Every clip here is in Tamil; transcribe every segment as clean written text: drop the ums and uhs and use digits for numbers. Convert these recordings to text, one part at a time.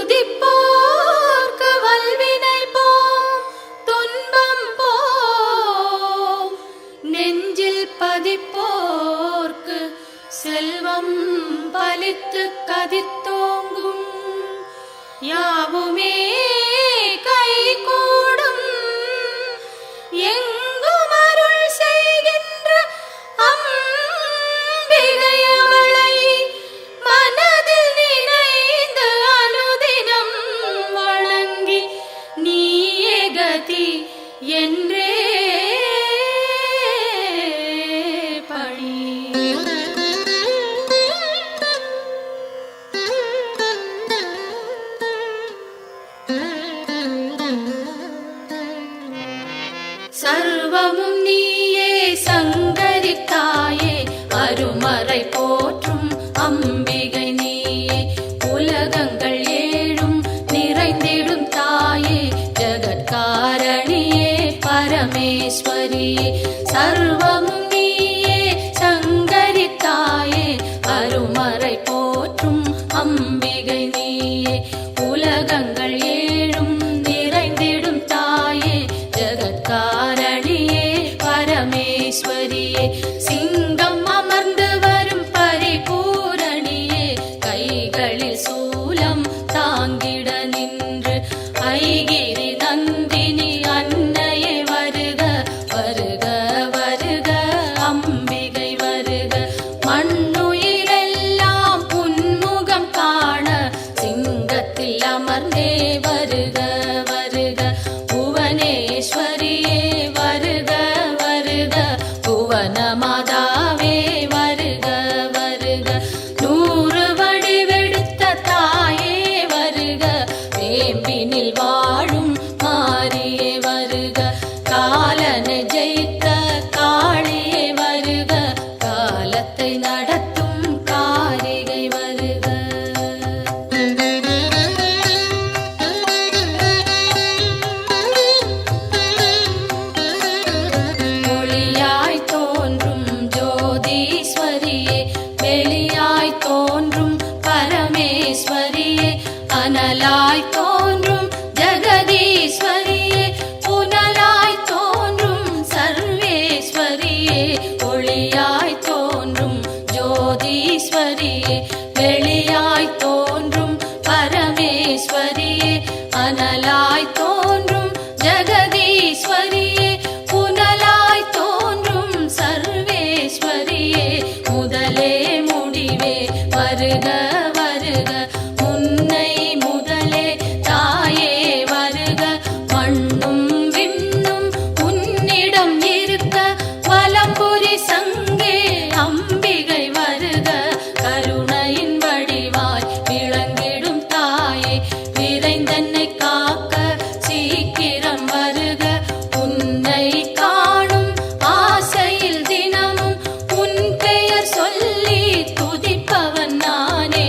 துதிப்போர்க்கு வல்வினை போம் துன்பம் போம் நெஞ்சில் பதிப்போர்க்கு செல்வம் பலித்து கதித்தோங்கும் யாவுமே கைகூடும் எங்கும் அருள் செய்கின்ற அம்பிகை அவளை மனதில் நினைந்து அனுதினம் வணங்கி நீயே கதி என்றே பணி. சர்வமும் நீயே சங்கரி தாயே அருமறை போற்றும் அம்பிகை நீயே உலகங்கள் ஏழும் நிறைந்திடும் தாயே ஜகத்காரணியே பரமேஸ்வரியே சர்வமும் நீயே சங்கரி தாயே அருமறை போற்றும் அம்பிகை நீயே உலகங்கள் ஏழும் நிறைந்திடும் தாயே ஜகத்காரணியே பரமேஸ்வரியே சிங்கம் அமர்ந்து வரும் பரிபூரணியே கைகளில் சூலம் தாங்கிட நின்று ஐகிரி நந்தினி அன்னையே வருக வருக வருக அம்பிகை வருக மண்ணுயிரெல்லாம் புன்முகம் காண சிங்கத்தில் அமர்ந்தே வருக வருக புவனேஸ்வரியே வருக வருக புவன மாதாவே வருக வருக நூறு வடிவெடுத்த தாயே வருக வேம்பினில் வாழும் மாரியே வருக காலனை ஜெயித்த காளியே வருக காலத்தை நடத்தும் காரிகை வருக. ஒளியாய் தோன்றும் ஜோதீஸ்வரியே வெளியாய் தோன்றும் பரமேஸ்வரியே அனலாய் தோன்றும் ஜெகதீஸ்வரியே புனலாய் தோன்றும் சர்வேஸ்வரியே ஒளியாய் தோன்றும் ஜோதீஸ்வரியே வெளியாய் தோன்றும் பரமேஸ்வரியே அனலாய் தோன்றும் ஜெகதீஸ்வரியே புனலாய் தோன்றும் சர்வேஸ்வரியே முதலே முடிவே வருக வருக முன்னை முதலே தாயே வருக மண்ணும் விண்ணும் உன்னிடம் இருக்க வலம்புரி சங்கே அம்பிகை வருக கருணையின் வடிவாய் விளங்கிடும் தாயே விரைந்தன்னை காக்க சீக்கிரம் வருக உன்னை காணும் ஆசையில் தினமும் உன் பெயர் சொல்லி துதிப்பவன் நானே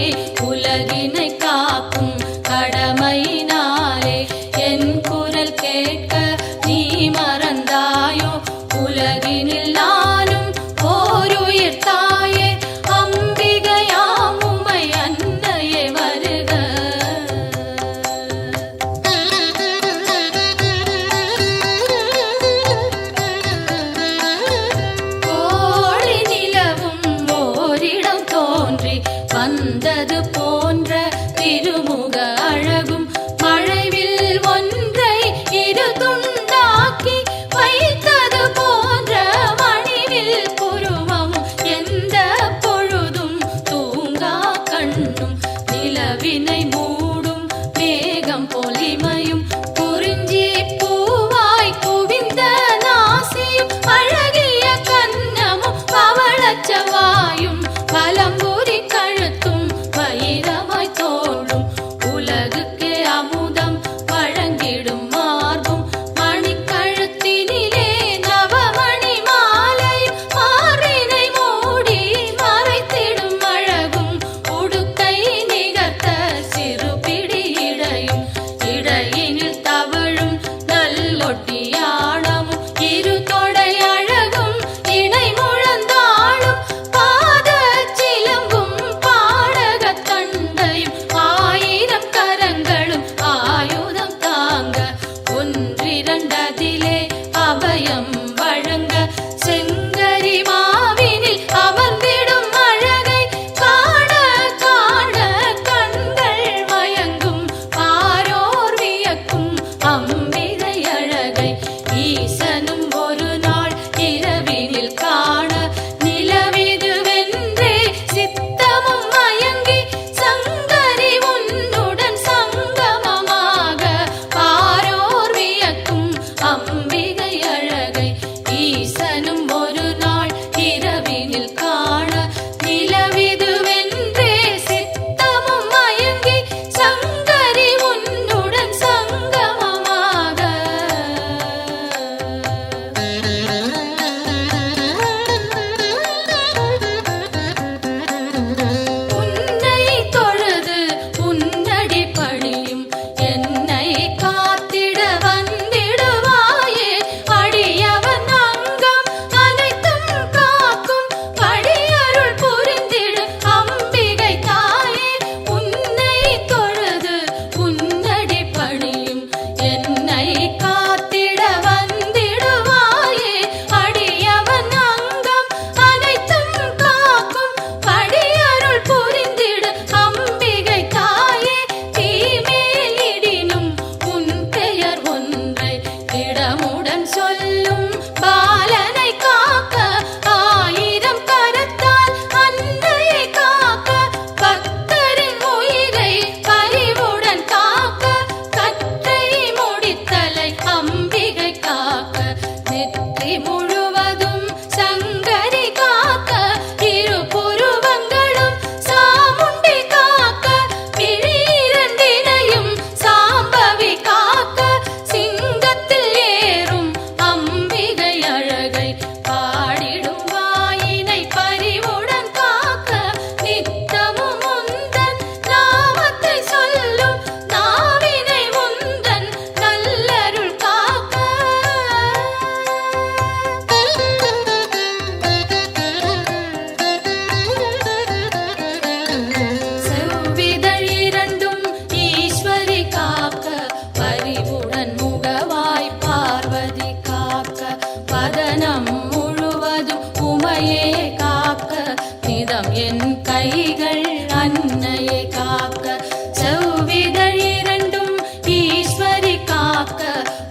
இதம் என் கைகள் அன்னையை காக்க, செவ்விதழ் இரண்டும் ஈஸ்வரி காக்க,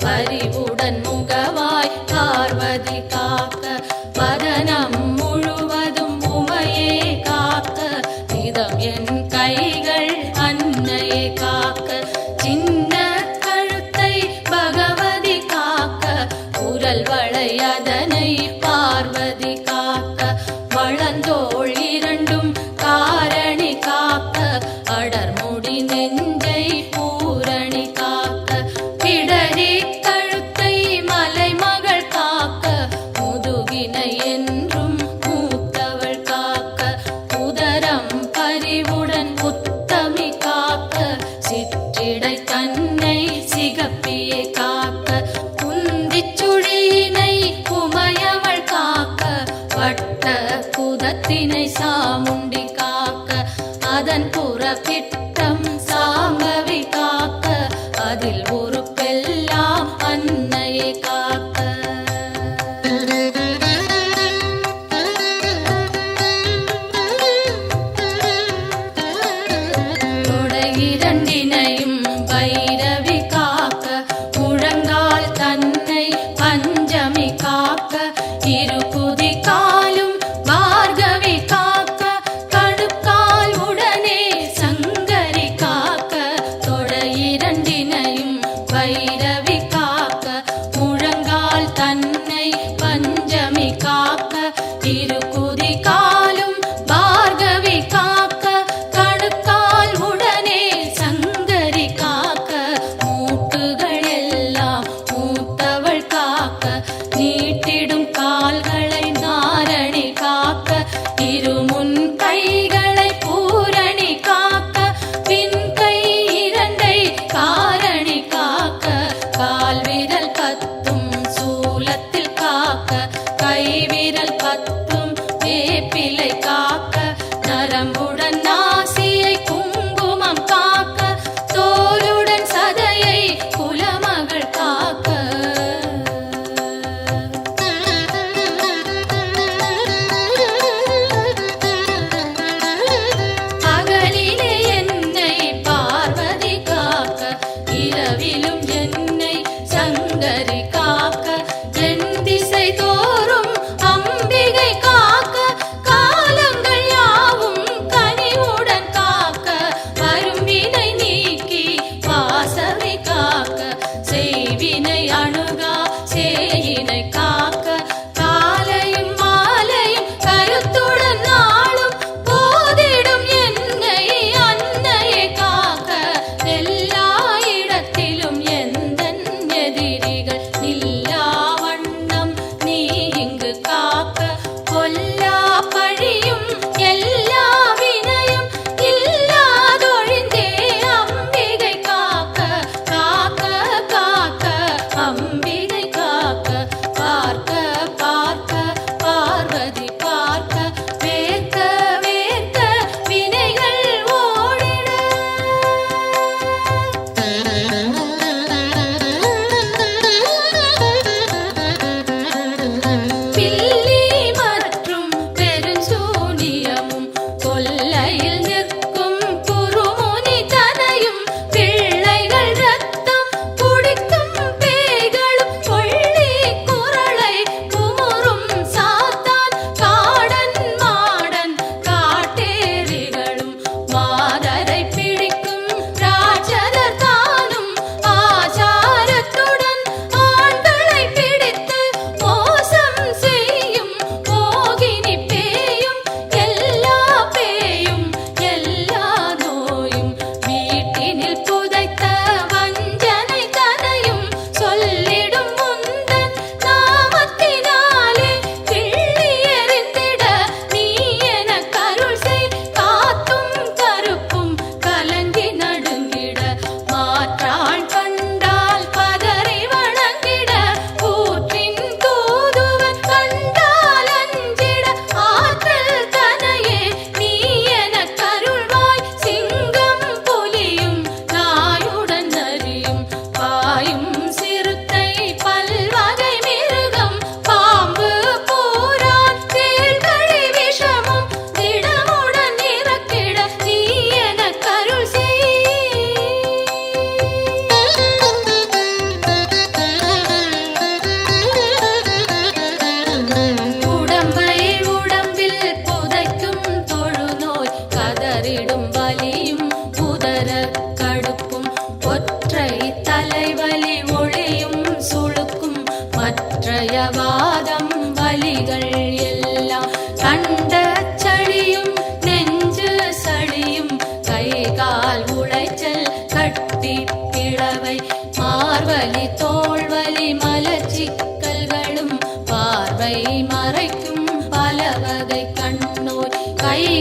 பரிவுடன் முகவாய் பார்வதி காக்க, வதனம் முழுவதும் உமையே காக்க, இதம் என் கைகள் அன்னையை காக்க, சின்ன கழுத்தை பகவதி காக்க, குரல் வளை அதனை பார்வதி காக்க, வளந்தோள் இரண்டும் காரணி காக்க, அடர்முடி நெஞ்சை பூரணி காக்க, பிடரி கழுத்தை மலைமகள் காக்க, முதுகினை என்றும் மூத்தவள் காக்க, உதரம் பரிவுடன் உத்தமி காக்க, சிற்றிடை தன்னை சிகப்பியை காக்க, குந்திச் சுழியினை உமையவள் காக்க, வட்ட குதத்தினை சாமுண்டி காக்க, அதன் புறப்பிட்டம் சாம்பவி காக்க, அதில் உறுப்பெல்லாம் அன்னையை காக்க. தொடை இரண்டினையும் பைரவி காக்க, முழங்கால் தன்னை பஞ்சமி காக்க, இரு குதி காலும் பார்கவி காக்க, கணுக்கால் உடனே சங்கரி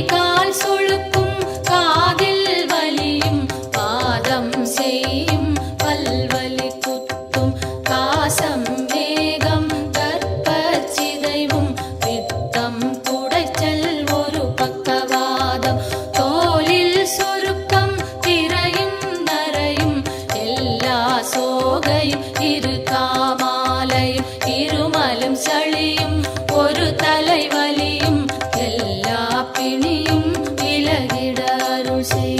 கால் சுளுக்கும் காதில் வலியும் பாதம் செய்யும் பல்வலி குத்தும் காசம் வேகம் கற்பச்சிதைவும் பித்தம் குடைச்சல் ஒரு பக்கவாதம் தோலில் சுருக்கம் திரையும் நரையும் எல்லா சோகையும் இரு காமாலையும் இருமலும் சளியும் ஒரு தலைவலியும் எல்லா பிணியும் விலகிட அருள் செய்.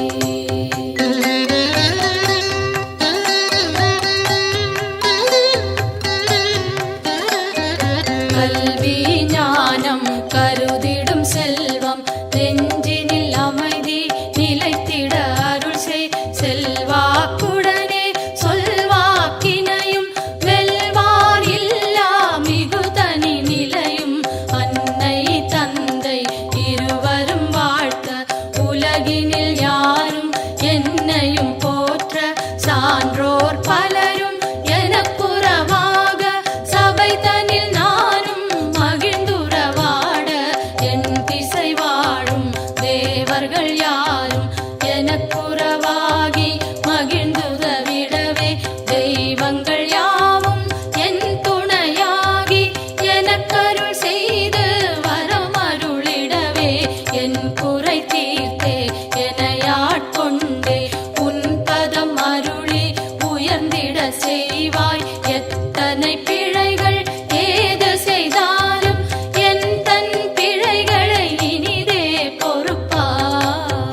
கல்வி ஞானம் கருதிடும் செல்வம் நெஞ்சினில் அமைதி நிலைத்திட அருள் செய். செல்வாக்குடனே சொல்வாக்கினையும் வெல்வார் இல்லா மிகுதனி நிலையும் அன்னை தந்தை இருவரும் வாழ்த்த உலகினில் யாரும் என்னையும் போற்ற சான்றோர் பலரும் எனக்குறவாக சபை தனில் நானும் மகிழ்ந்துறவாட என் திசை வாழும் தேவர்கள் யாரும் எனக்குறவாகி மகிழ்ந்துதவிடவே தெய்வங்கள் யாவும் என் துணையாகி எனக்கருள் செய்து வரம் அருளிடவே என் குறை தீர்த்தே எனையாட்கொண்டே உன் பதம் அருளி உயர்ந்திட செய்வாய். எத்தனை பிழைகள் ஏது செய்தாலும் என் தன் பிழைகளை இனிதே பொறுப்பாய்.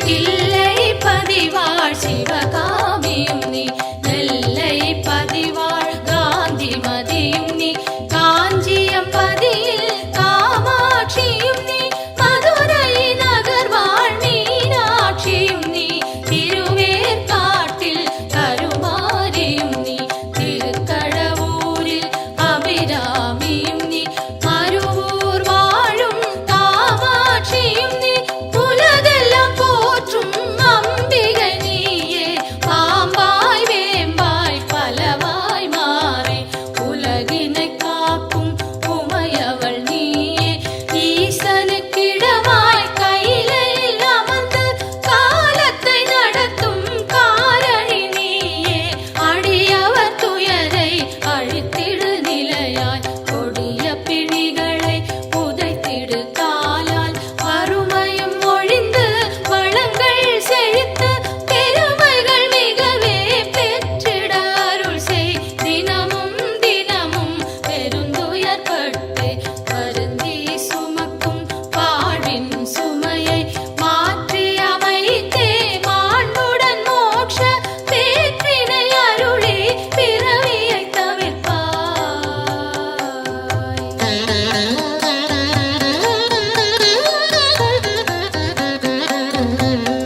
தில்லை பதிவாழ் சிவகாமியும் நீ நெல்லை பதிவாழ் காந்தி மதியும் நீ காஞ்சியம் பதியில் காமாட்சியும் நீ மதுரை நகர் வாழ் மீனாட்சியும் நீ திருவேற்காட்டில் கருமாரியும் நீ திருக்கடவூரில் அபிராமியும் நீ மருவூர் வாழும் காமாட்சியும் நீ உலகெல்லாம் போற்றும் அம்பிகை நீயே பாம்பாய் வேம்பாய் பலவாய் மாறி உலகினை காக்கும் உமையவள் நீயே ஈசனுக்கிடமாய் கையிலில் அமர்ந்து காலத்தை நடத்தும் காரணி நீயே அடியவர் துயரை அழித்திடு நிலையாய் கொடிய பிணிகளை புதைத்திடு காலால் வறுமையும் ஒழிந்து வளங்கள் செழித்து பெருமைகள் மிகவே பெற்றிட அருள் செய். தினமும் தினமும் பெருந்துயர்பட்டு வருந்தி சுமக்கும் பாடின் சுமையை மாற்றி அமைத்தே மாண்புடன் மோட்ச பேற்றினை அருளி பிறவியை தவிர்ப்பாய்.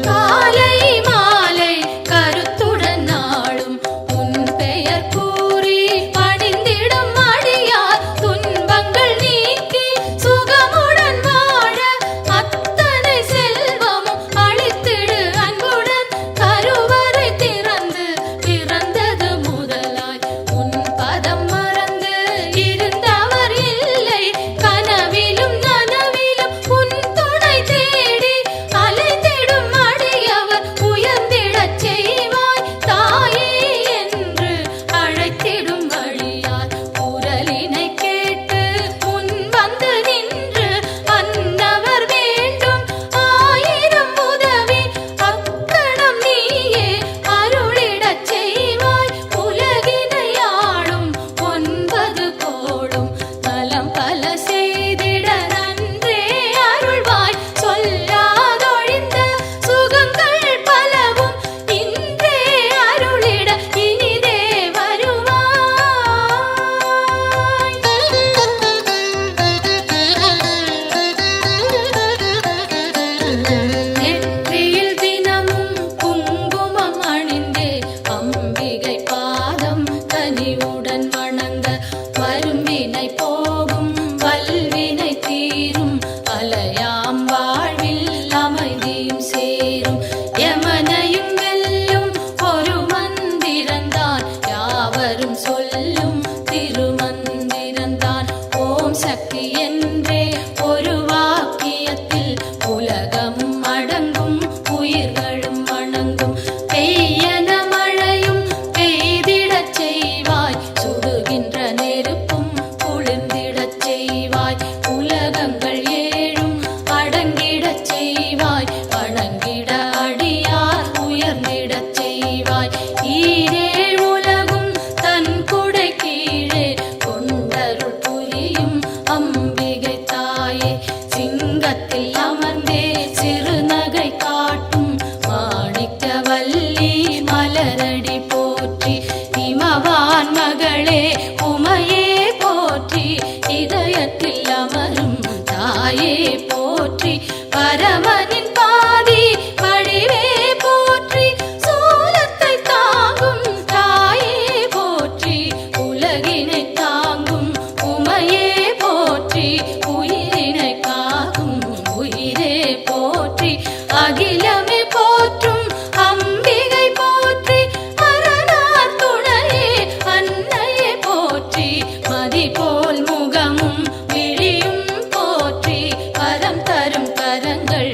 காலை மாலை கருத்துடன் நாளும் உன் பெயர் கூறி பணிந்திடும் அடியார் துன்பங்கள் நீக்கி சுகமுடன் வாழ அத்தனை செல்வமும் அளித்திடு அன்புடன் கருவறை திறந்து பிறந்தது முதலாய் உன் பதம் மறந்து இருந்தவர் இல்லை கனவிலும் நனவிலும் உன் துணை தேடி அலைந்திடும் அடியவர் உயர்ந்திடச் செய்வாய். தாயே என்று அழைத்திடும் வழியார் குரலினை கேட்டு முன் வந்து நின்று அன்னவர் வேண்டும் ஆயிரம் உதவி அக்கணம் நீயே அருளிடச் செய்வாய். உலகினை ஆளும் 9 கோடும் நலம் பல செய்திட நன்றே அருள்வாய். சொல்லாதொழிந்த சுகங்கள் பலவும் இன்றே அருளிட இனிதே வருவாய். நெற்றியில் தினமும் குங்குமம் அணிந்தே அம்பிகை பாதம் கனிவுடன் வணங்க வரும்பினை போகும் வல்வினை தீரும் அலையாம் வாழ்வில் அமைதியும் சேரும். யமனையும் வெல்லும் ஒரு மந்திரந்தான் யாவரும் சொல்ல சொல்லும் திருமந்திரந்தான் ஓம் சக்தி என்றே ஒரு வாக்கியத்தில் உலகமும் அடங்கும் உயிர்களும் வணங்கும். பெய்யன மழையும் பெய்திடச் செய்வாய், சுடுகின்ற நெருப்பும் குளிர்ந்திடச் செய்வாய், உலகங்கள் ஏழும் அடங்கிடச் செய்வாய், வணங்கிட அடியார் உயர்ந்திடச் செய்வாய். ஈரேழ் உலகும் தன் குடை கீழே கொண்டருள் புரியும் அம்பிகை தாயே, சிங்கத்தில் அமர்ந்தே சிறுநகை காட்டும் மாணிக்கவல்லி மலரடி போற்றி. இமவான் மகளே உமையே போற்றி, இதயத்தில் அமரும் தாயே போற்றி. பரமனின் பாதி வடிவே போற்றி, சோலத்தை தாங்கும் தாயே போற்றி, உலகினை தாங்கும் உமையே போற்றி, உயிரினை காக்கும் உயிரே போற்றி. அகிலமே போற்றும் அம்பிகை போற்றி, அரணார் துணையே அன்னையே போற்றி. மதி போல் முகமும் விழியும் போற்றி, வரம் தரும் கரங்கள்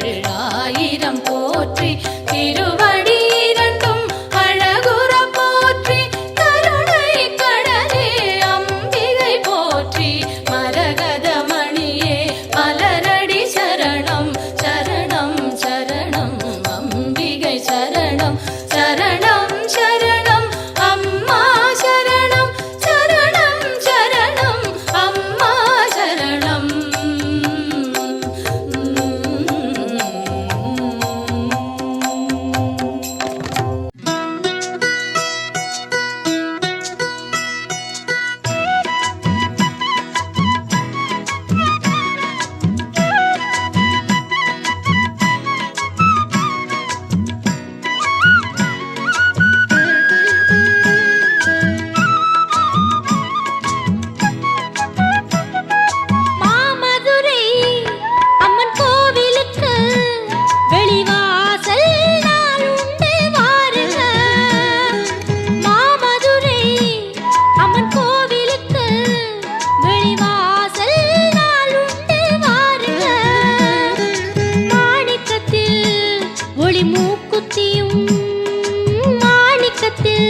ஆயிரம் போற்றி. திருவடி இரண்டும் அழகுற போற்றி, கருணை கடலே அம்பிகை போற்றி. மரகத மணியே மலரடி சரணம் சரணம் சரணம் அம்பிகை சரணம் சரணம் சரணம் அம்மா சரணம் சரணம் சரணம் அம்மா சரணம். மாமதுரை அம்மன் கோவிலுக்கு வெளிவாசல் நாள் உண்டு வாருங்க. மாமதுரை அம்மன் கோவிலுக்கு வெளிவாசல் நாள் உண்டு வாருங்க. மாணிக்கத்தில் ஒளி மூக்குத்தியும் மாணிக்கத்தில்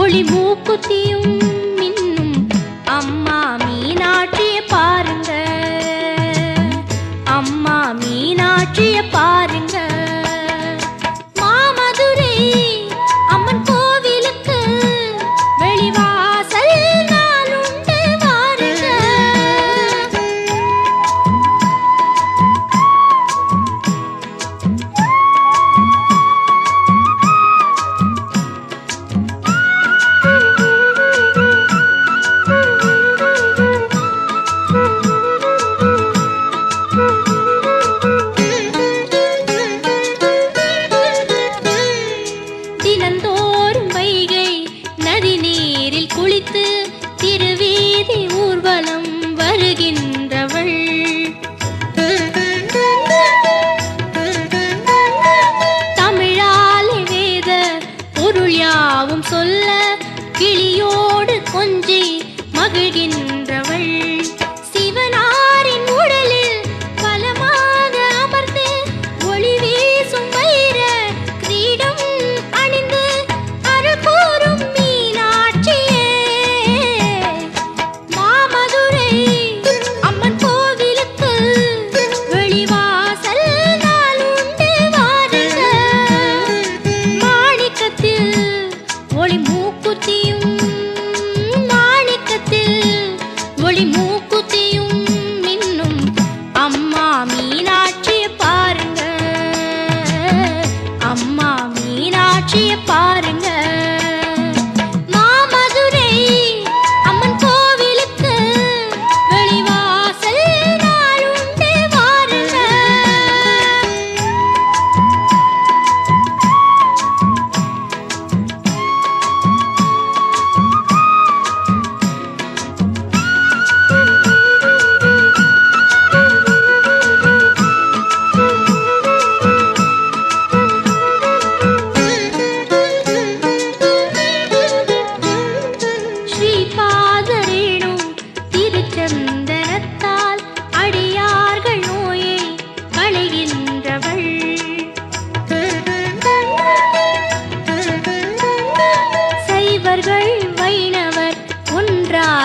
ஒளி மூக்குத்தியும் மின்னும் அம்மா மீனாட்சிய பாருங்க, அம்மா மீனாட்சிய பாருங்க. மாமதுரை அம்மன் கோவிலுக்கு வெளிவாசல் நாள் உண்டு வாருங்க. தினந்தோறும் வைகை நதி நீரில் குளித்து திருவீதி ஊர்வலம் வருகின்றவள். தமிழாலே வேத பொருள் யாவும் சொல்ல கிளியோடு கொஞ்சி மகிழ்கின்றவள். சிவனாரின் உடலில் பலமாக அமர்ந்து ஒளி வீசும் வைர கிரீடம் அணிந்து அருள் கூறும் மீனாட்சியே. மாமதுரை அம்மன் கோவிலுக்கு வெளிவாசல் நாள் உண்டு வாருங்க. மாணிக்கத்தில் ஒளி மூக்குத்தியும் மாணிக்கத்தில்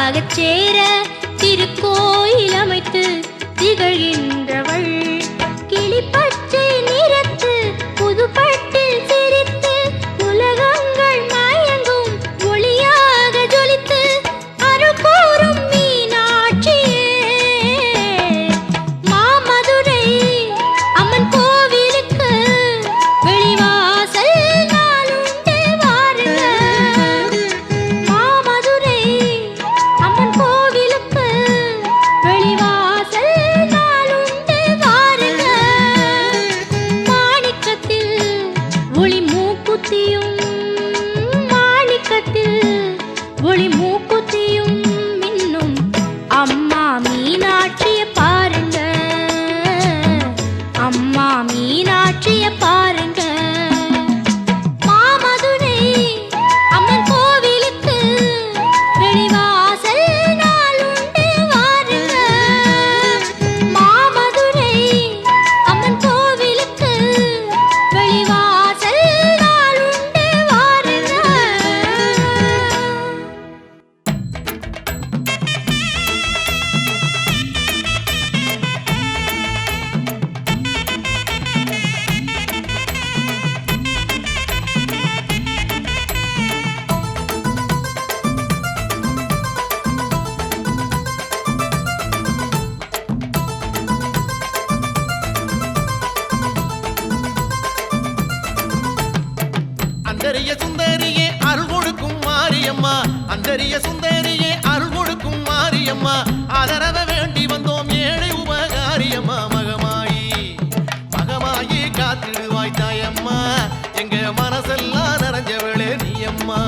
ஒன்றாகச் சேர திருக்கோயில் அமைத்து திகழ்கின்றவள். கிளிப்பச்சை நிறத்து புதுப்பட்டில் சிரித்து உலகங்கள் மயங்கும் ஒளியாக ஜொலித்து அருள் கூறும் மீனாட்சியே. மாமதுரை அம்மன் கோவிலுக்கு வெளிவாசல் நாளுண்டு வாருங்க. மாமதுரை அம்மன் கோவிலுக்கு வெளிவாசல் நாளுண்டு வாருங்க. மாணிக்கத்தில் ஒளி மூக்குத்தியும் மாணிக்கத்தில் ஒளி மூக்குத்தியும் மின்னும் அம்மா மீனாட்சிய பாருங்க. அம்மா மீனாட்சிய பாருங்க. மாமதுரை அம்மன் கோவிலுக்கு வெளிவாசல் நாளுண்டு வாருங்க. மாமதுரை அம்மன் கோவிலுக்கு வெளிவாசல் நாளுண்டு வாருங்க. அந்தரிய சுந்தரியே அருள் கொடுக்கும் மாரியம்மா, அந்தரிய சுந்தரியே அருள் கொடுக்கும் மாரியம்மா, ஆதரவ வேண்டி வந்தோம் ஏழை உபகாரியம்மா. மகமாயி மகமாயி காத்திடுவாய் தாயம்மா, எங்க மனசெல்லாம் நிறைஞ்சவளே நீயம்மா.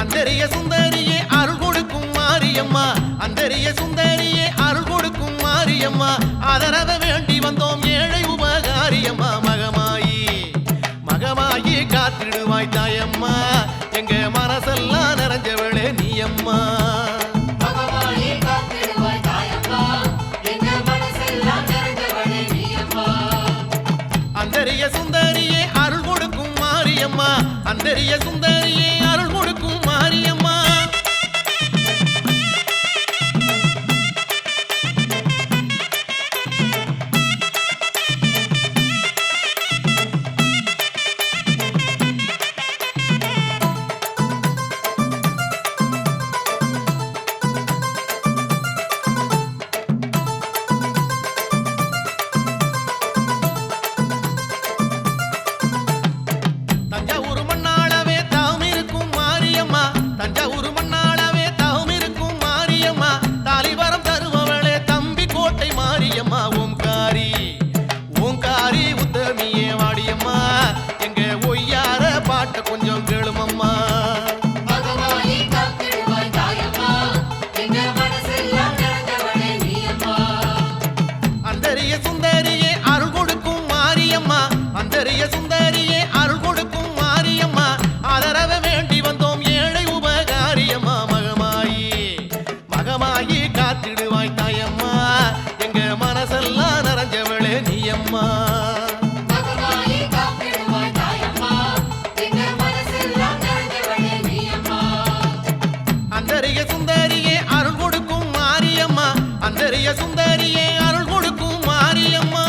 அந்தரிய சுந்தரியே அருள் கொடுக்கும் மாரியம்மா, அந்தரிய சுந்தரியே அருள் கொடுக்கும் மாரியம்மா, ஆதரவ வேண்டி வந்தோம் ஏழை உபகாரியம்மா. மகமாயி மகமாயி காத்திடுவாய் தாயம்மா, எங்க மனசெல்லாம் நிறைஞ்சவளே நீயம்மா. அந்தரிய சுந்தரியே அருள் கொடுக்கும் மாரியம்மா, அந்தரிய சுந்தரியே அருள் கொடுக்கும் மாரியம்மா. தஞ்சாவூர் மண்ணாளவே தாம் இருக்கும் மாரியம்மா, தஞ்சாவூர் மண்ணாளவே தாம் இருக்கும் மாரியம்மா, தாலிவரம் தருபவளே தம்பி கோட்டை மாரியம்மா. ஓம்காரி ஓங்காரி உத்தமியே வாடியம்மா, எங்க ஒய்யார பாட்ட கொஞ்சம் கேளுமம்மா. அந்தரிய சுந்தரியே அருள் கொடுக்கும் மாரியம்மா, அந்தரிய சுந்தரியே அருள் கொடுக்கும் மாரியம்மா, ஆதரவ வேண்டி வந்தோம் ஏழை உபகாரியம்மா. மகமாயி மகமாயி காத்திடுவாய் தாயம்மா, எங்க மனசெல்லாம் நிறைஞ்சவளே நீயம்மா. அந்தரிய சுந்தரியே அருள் கொடுக்கும் மாரியம்மா, அந்தரிய சுந்தரியே அருள் கொடுக்கும் மாரியம்மா.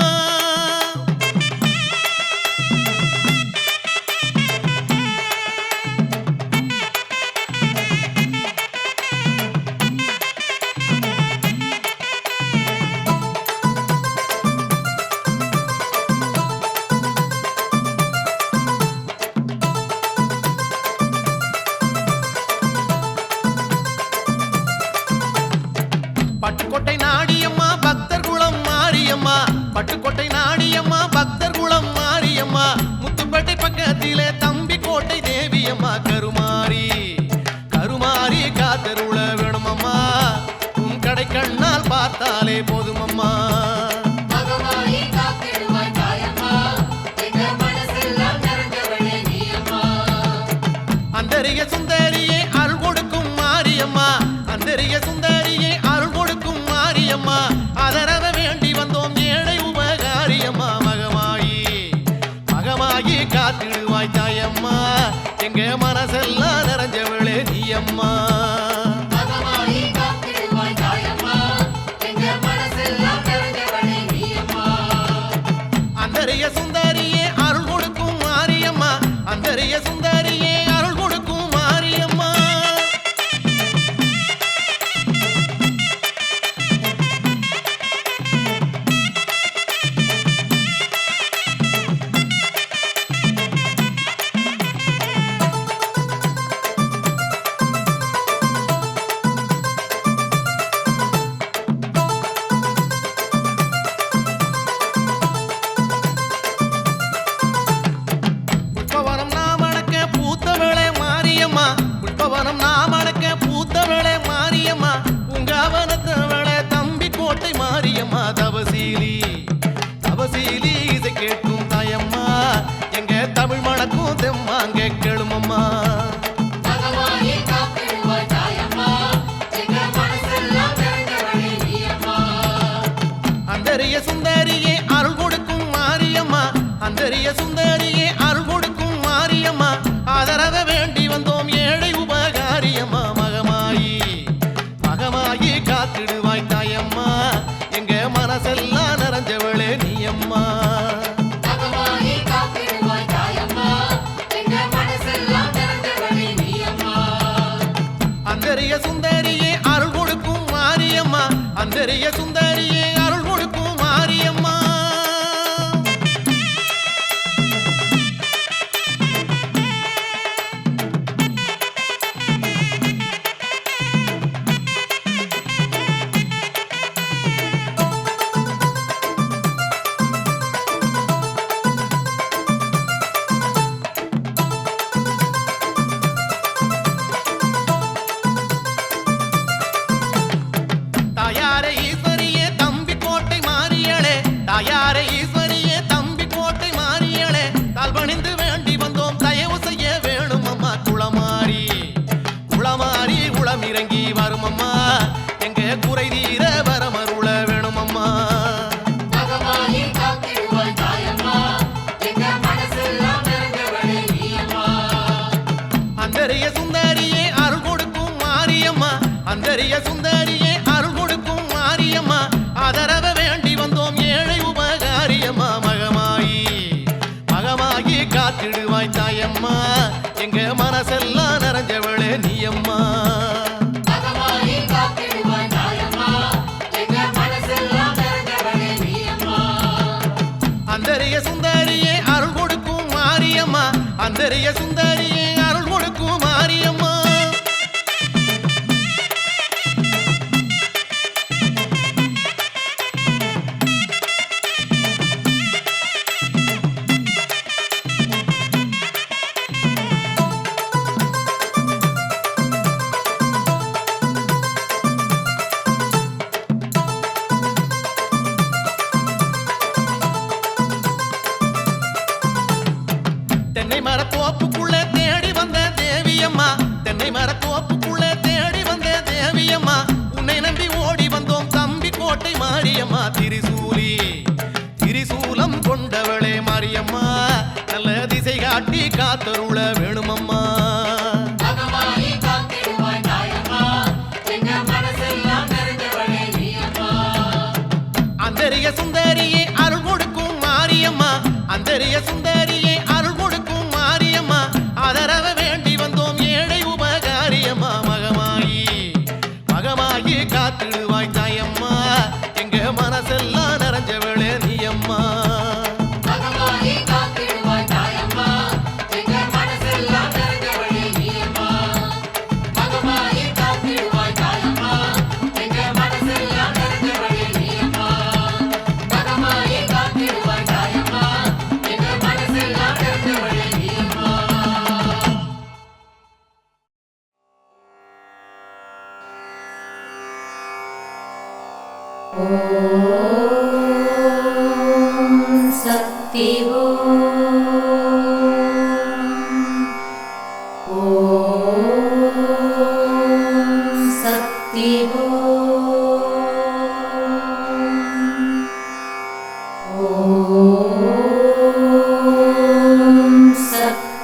மகமாயி காத்திடுவாய் தாயம்மா எங்க மனசெல்லாம் நிறைஞ்சவளே நீ அம்மா மகமாயி காத்திடுவாய் தாயம்மா எங்க மனசெல்லாம் நிறைஞ்சவளே நீ அம்மா அந்தரிய சுந்தரியே அருள் கொடுக்கும் மாரியம்மா அந்தரிய சுந்தரியே அருள் கொடுக்கும் மாரியம்மா புஷ்பவனம் நாமணக்க பூத்தவளே மாரியம்மா புஷ்பவனம் நாமணக்க பூத்தவளே மாரியம்மா உங்காவனத்தவளே தம்பி கோட்டை மாரியம்மா தவசீலி தவசீலி இசை கேட்கும் தாயம்மா எங்க தமிழ் மணக்கும் தெம்மாங்க கேளுமம்மா மகமாயி காத்திடுவாய் தாயம்மா எங்க மனசெல்லாம் நிறைஞ்சவளே நீ அம்மா அந்தரிய சுந்தரியே அருள் கொடுக்கும் மாரியம்மா அந்தரிய சுந்தரியே அருள் கொடுக்கும் மாரியம்மா ஆதரவ வேண்டி வந்தோம் ஏழை உபகாரியம்மா மகமாயி மகமாயி காத்திடுவாய் தாயம்மா எங்க மனசெல்லாம் நிறைஞ்சவளே நீ அம்மா மகமாயி காத்திடுவாய் தாயம்மா எங்க மனசெல்லாம் நிறைஞ்சவளே நீ அம்மா அந்தரிய சுந்தரியே அருள் கொடுக்கும் மாரியம்மா அந்தரிய சுந்தரியே அருள் கொடுக்கும் மாரியம்மா தாயாரே ஈஸ்வரியே தம்பி கோட்டை மாறியளே தாயாரே ஈஸ்வரியே தம்பி கோட்டை மாறியளே தாழ்பணிந்து வேண்டி வந்தோம் தயவு செய்ய வேணும் அம்மா குளமாரி குளமாரி குளம் இறங்கி வரும் அம்மா எங்க குறை தீர வரமருள வேணும் அம்மா மகமாயி காத்திடுவாய் தாயம்மா எங்க மனசெல்லாம் நிறைஞ்சவளே நீ அம்மா அந்தரிய சுந்தரியே அருள் கொடுக்கும் மாரியம்மா அந்தரிய சுந்தரியே அருள் கொடுக்கும் மாரியம்மா ஆதரவ வேண்டி வந்தோம் ஏழை உபகாரியம்மா மகமாயி மகமாயி காத்திடுவாய் தாயம்மா எங்க மனசெல்லாம் நிறைஞ்சவளே நீ அம்மா மகமாயி காத்திடுவாய் தாயம்மா எங்க மனசெல்லாம் நிறைஞ்சவளே நீ அம்மா அந்தரிய சுந்தரியே அருள் கொடுக்கும் மாரியம்மா அந்தரிய சுந்தரியே அருள் கொடுக்கும் மாரியம்மா தென்னை மரத்தோப்புக்குள்ள தேடி வந்த தேவியம்மா தென்னை மரத்தோப்புக்குள்ள தேடி வந்த தேவியம்மா உன்னை நம்பி ஓடி வந்தோம் தம்பி கோட்டை மாரியம்மா திரிசூலி திரிசூலம் கொண்டவளே மாரியம்மா நல்ல திசை காட்டி காத்தருள வேணுமம்மா மகமாயி காத்திடுவாய் தாயம்மா எங்க மனசெல்லாம் நிறைஞ்சவளே நீ அம்மா அந்தரிய சுந்தரியே அருள் கொடுக்கும் மாரியம்மா அந்தரிய சுந்தரியே அருள் கொடுக்கும் மாரியம்மா ஆதரவ வேண்டி வந்தோம் ஏழை உபகாரியம்மா மகமாயி மகமாயி காத்திடுவாய் தாயம்மா எங்க மனசெல்லாம் நிறைஞ்சவளே நீ அம்மா மகமாயி காத்திடுவாய் தாயம்மா எங்க மனசெல்லாம் நிறைஞ்சவளே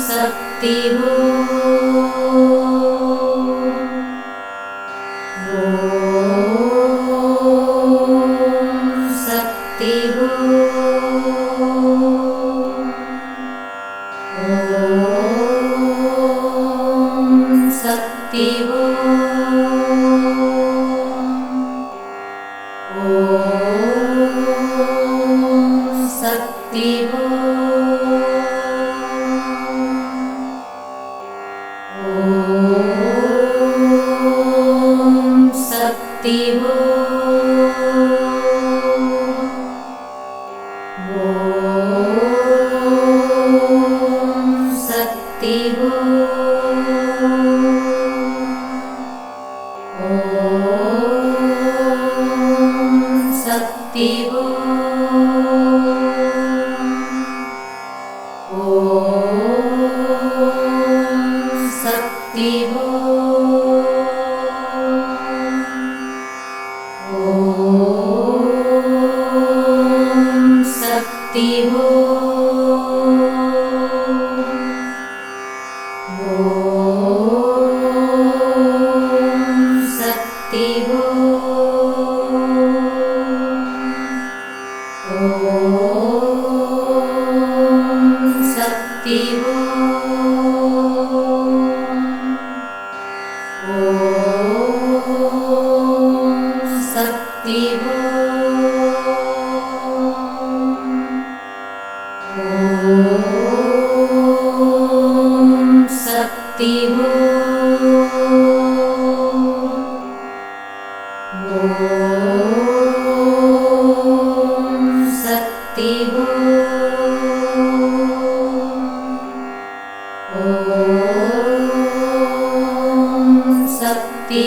சக்தி சக்தி சக்தி சக்தி சக்தி சக்தி சக்தி சக்தி சக்தி சக்தி சக்தி சக்தி சக்தி சக்தி சக்தி